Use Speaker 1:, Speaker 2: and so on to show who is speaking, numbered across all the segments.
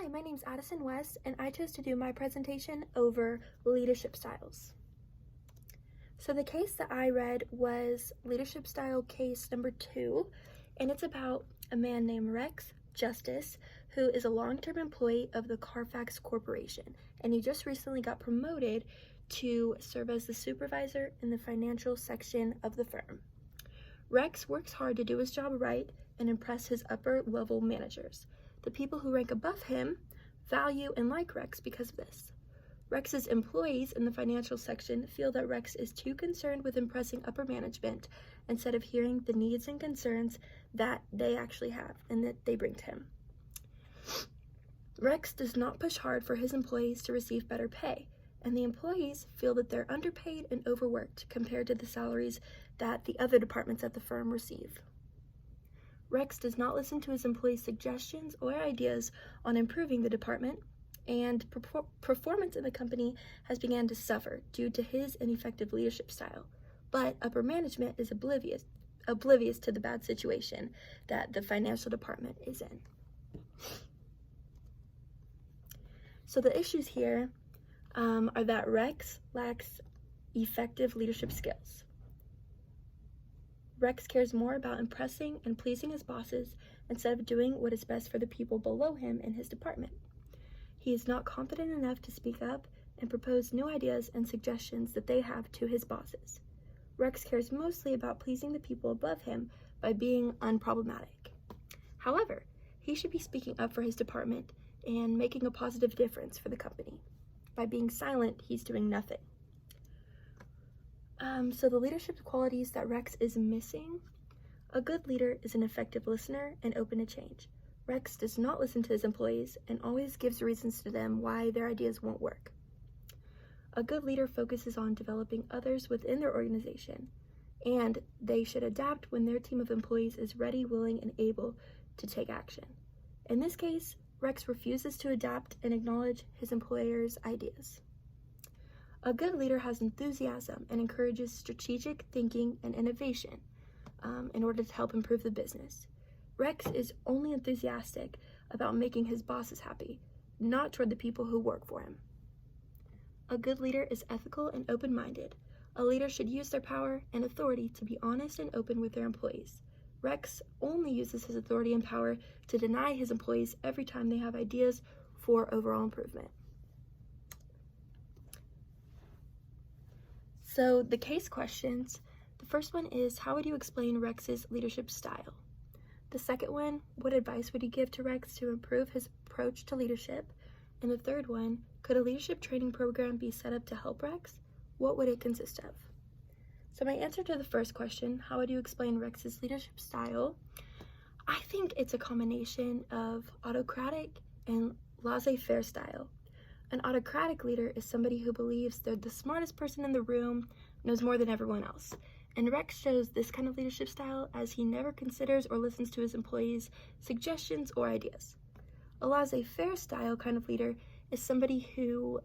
Speaker 1: Hi, my name's Addison West, and I chose to do my presentation over leadership styles. So the case that I read was leadership style case number 2, and it's about a man named Rex Justice, who is a long-term employee of the Carfax Corporation, and he just recently got promoted to serve as the supervisor in the financial section of the firm. Rex works hard to do his job right and impress his upper-level managers. The people who rank above him value and like Rex because of this. Rex's employees in the financial section feel that Rex is too concerned with impressing upper management instead of hearing the needs and concerns that they actually have and that they bring to him. Rex does not push hard for his employees to receive better pay, and the employees feel that they're underpaid and overworked compared to the salaries that the other departments at the firm receive. Rex does not listen to his employees' suggestions or ideas on improving the department, and performance in the company has begun to suffer due to his ineffective leadership style. But upper management is oblivious to the bad situation that the financial department is in. So the issues here are that Rex lacks effective leadership skills. Rex cares more about impressing and pleasing his bosses instead of doing what is best for the people below him in his department. He is not confident enough to speak up and propose new ideas and suggestions that they have to his bosses. Rex cares mostly about pleasing the people above him by being unproblematic. However, he should be speaking up for his department and making a positive difference for the company. By being silent, he's doing nothing. So the leadership qualities that Rex is missing: a good leader is an effective listener and open to change. Rex does not listen to his employees and always gives reasons to them why their ideas won't work. A good leader focuses on developing others within their organization, and they should adapt when their team of employees is ready, willing, and able to take action. In this case, Rex refuses to adapt and acknowledge his employer's ideas. A good leader has enthusiasm and encourages strategic thinking and innovation in order to help improve the business. Rex is only enthusiastic about making his bosses happy, not toward the people who work for him. A good leader is ethical and open-minded. A leader should use their power and authority to be honest and open with their employees. Rex only uses his authority and power to deny his employees every time they have ideas for overall improvement. So the case questions, the first one is, how would you explain Rex's leadership style? The second one, what advice would you give to Rex to improve his approach to leadership? And the third one, could a leadership training program be set up to help Rex? What would it consist of? So my answer to the first question, how would you explain Rex's leadership style? I think it's a combination of autocratic and laissez-faire style. An autocratic leader is somebody who believes they're the smartest person in the room, knows more than everyone else. And Rex shows this kind of leadership style as he never considers or listens to his employees' suggestions or ideas. A laissez-faire style kind of leader is somebody who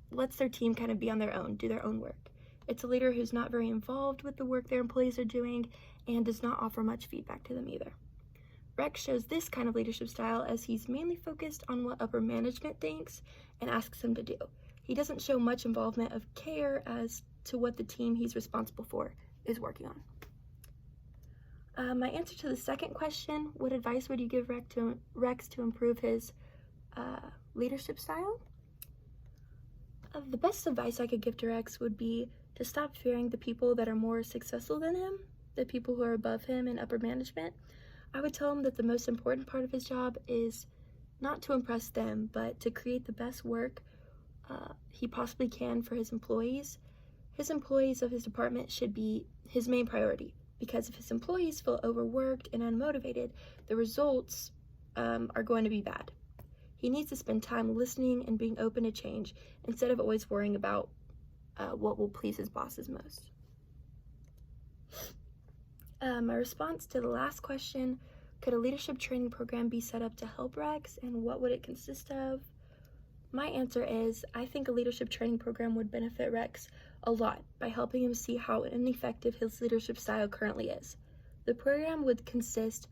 Speaker 1: lets their team kind of be on their own, do their own work. It's a leader who's not very involved with the work their employees are doing and does not offer much feedback to them either. Rex shows this kind of leadership style as he's mainly focused on what upper management thinks and asks them to do. He doesn't show much involvement of care as to what the team he's responsible for is working on. My answer to the second question, what advice would you give Rex to improve his leadership style? The best advice I could give to Rex would be to stop fearing the people that are more successful than him, the people who are above him in upper management. I would tell him that the most important part of his job is not to impress them, but to create the best work he possibly can for his employees. His employees of his department should be his main priority, because if his employees feel overworked and unmotivated, the results are going to be bad. He needs to spend time listening and being open to change instead of always worrying about what will please his bosses most. My response to the last question, could a leadership training program be set up to help Rex, and what would it consist of? My answer is, I think a leadership training program would benefit Rex a lot by helping him see how ineffective his leadership style currently is. The program would consist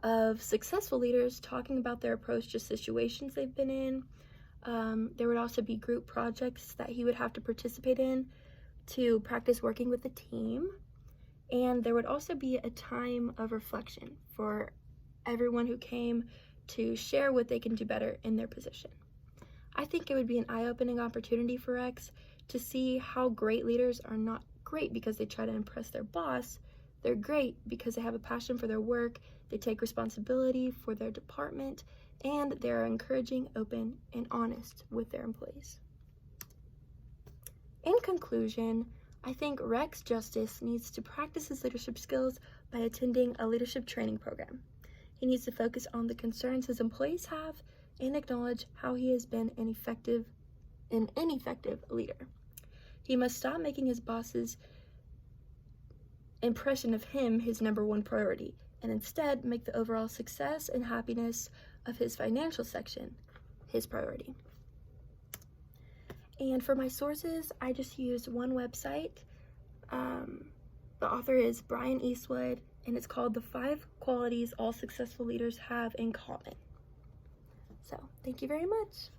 Speaker 1: of successful leaders talking about their approach to situations they've been in. There would also be group projects that he would have to participate in to practice working with the team. And there would also be a time of reflection for everyone who came to share what they can do better in their position. I think it would be an eye-opening opportunity for Rex to see how great leaders are not great because they try to impress their boss. They're great because they have a passion for their work, they take responsibility for their department, and they're encouraging, open, and honest with their employees. In conclusion, I think Rex Justice needs to practice his leadership skills by attending a leadership training program. He needs to focus on the concerns his employees have and acknowledge how he has been an ineffective leader. He must stop making his boss's impression of him his number one priority, and instead make the overall success and happiness of his financial section his priority. And for my sources, I just used one website. The author is Brian Eastwood, and it's called The 5 Qualities All Successful Leaders Have in Common. So, thank you very much.